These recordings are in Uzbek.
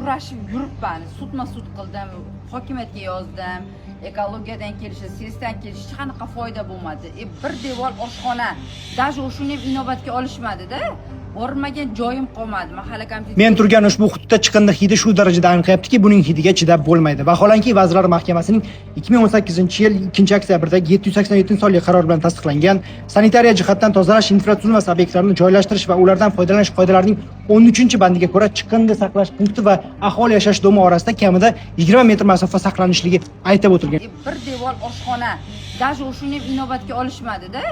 kurashib yuribman. Sud qildim, hokimiyatga yozdim. Ekologiyadan kelishi, sesdan kelishi hech qanaqa foyda bo'lmadi. Bir devor oshxona, даже o'shuni ham inobatga olishmadi-da. Bormagan joyim qolmadi. Mahalla komiteti. Men turgan ushbu hududda chiqindi hidi shu darajada aniqyaptiki, buning hidiga chidab bo'lmaydi. Vaholanki Vazirlar Mahkamasining 2018-yil 2-oktyabrdagi 787-sonli qaror bilan tasdiqlangan sanitariya jihatdan tozalash infratuzilmasi obyektlarini joylashtirish va ulardan foydalanish qoidalarining 13-bandiga ko'ra chiqindi saqlash punkti va aholi yashash domi orasida kamida 20 metr masofa saqlanishligi aytib o'tilgan. Bir devor oshxona, даже o'shuni ham inobatga olishmadi-da.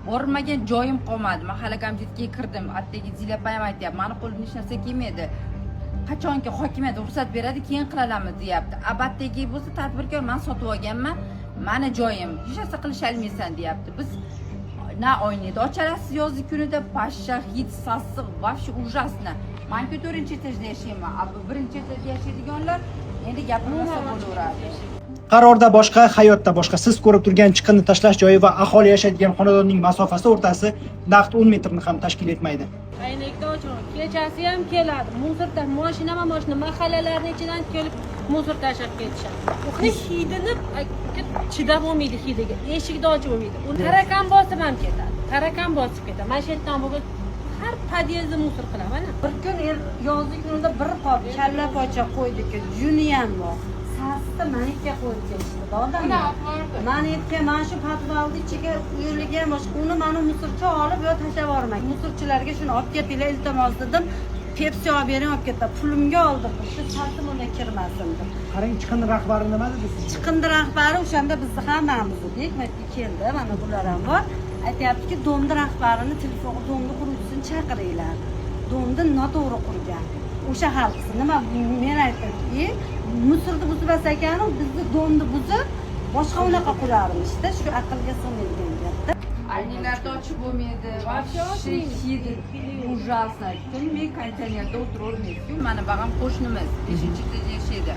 Bormagan joyim qolmadi. Mahalla komitetiga kirdim. Attagi Zilapayam aytayapti, meni qo'limdan hech narsa kelmaydi. Qachonki hokimiyat ruxsat beradi, keyin qilalarmiz, deyapti. Abattagi bo'lsa tadbirkor men sotib olganman, meni joyim, hech narsa qilisha olmaysan, deyapti. Biz na oynaydi. Ocharasiz yozgi kunida pashsha, hid, sassiq, вообще ужасно. Men 4-etajda yashayman. Birinchi etajda yashaydiganlar endi gapirmasa bo'laveradi. Qarorda boshqa, hayotda boshqa. Siz ko'rib turgan chiqindi tashlash joyi va aholi yashaydigan xonadonning masofasi o'rtasi naqd 10 metrni ham tashkil etmaydi. Aynakda ochon, kechasi ham keladi. Muzorda mashina mahallalarning ichidan kelib muzor tashlab ketishadi. U hidini chidab olmaydi hidiga. Eshikni ochib olmaydi. U tarakan bosib ham ketadi. Tarakan bosib ketadi. Mana shu yerdan bo'lib har podyezdni muzor qilaman. Bir kun yozgi kunda bir qop kalla pocha qo'ydik, juni ham bor. Sasda maniga qo'yib kelishdi. Odamlar. Maniga mana shu podvalni ichiga uyilgan boshqa uni mana musorchi olib yo tashlab yubormang. Musorchilarga shuni olib ketinglar, iltimos dedim. Pepsi olib bering, olib ketdi. Pulimga oldim. Shu satim unda kirmasin deb. Qarang, chiqindi rahbari nima dedi sizga? Chiqindi rahbari o'shanda bizni hammamiz edik, keldi, mana bular ham bor. Aytayaptiki, domni rahbarini telefon, domni quruvchisini chaqiringlar. Domni noto'g'ri qurgan. O'sha xalqsi nima men aytdimki, musorni buzmas ekan, bizni domni buzib boshqa unaqa qurarmishda, shu aqlga sig'maydigan gapda. Aynilarda ochib bo'lmaydi. Вообще hidi ужасно. Tilmay konteynerda o'tirolmaysiz. Mana bag'am qo'shnimiz 5-etajda yashaydi.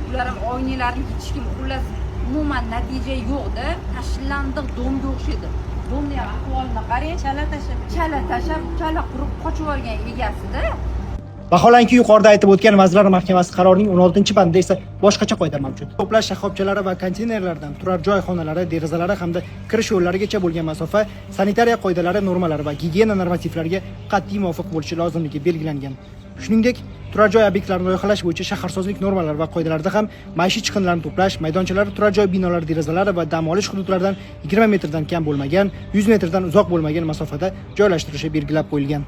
Ular ham oynalarni hech kim xullas umuman natija yo'qda, tashlandiq domga o'xshaydi. Domni ham ahvolini qarang, chala tashlab, qurib qochib olgan egasida. Vaholanki yuqorida aytib o'tgan Vazirlar Mahkamasi qarorining 16-bandida esa boshqacha qoida mavjud. To'plash shoxobchalari va konteynerlardan turar joy xonalari, derazalari hamda kirish yo'llarigacha bo'lgan masofa sanitariya qoidalari, normalari va gigiyena normativlariga qat'iy muvofiq bo'lishi lozimligi belgilangan. Shuningdek, turar joy obyektlarini loyihalash bo'yicha shaharsozlik normalari va qoidalarida ham maishiy chiqindilarni to'plash maydonchalari, turar joy binolari derazalari va dam olish hududlaridan 20 metrdan kam bo'lmagan, 100 metrdan uzoq bo'lmagan masofada joylashtirilishi belgilab qo'yilgan.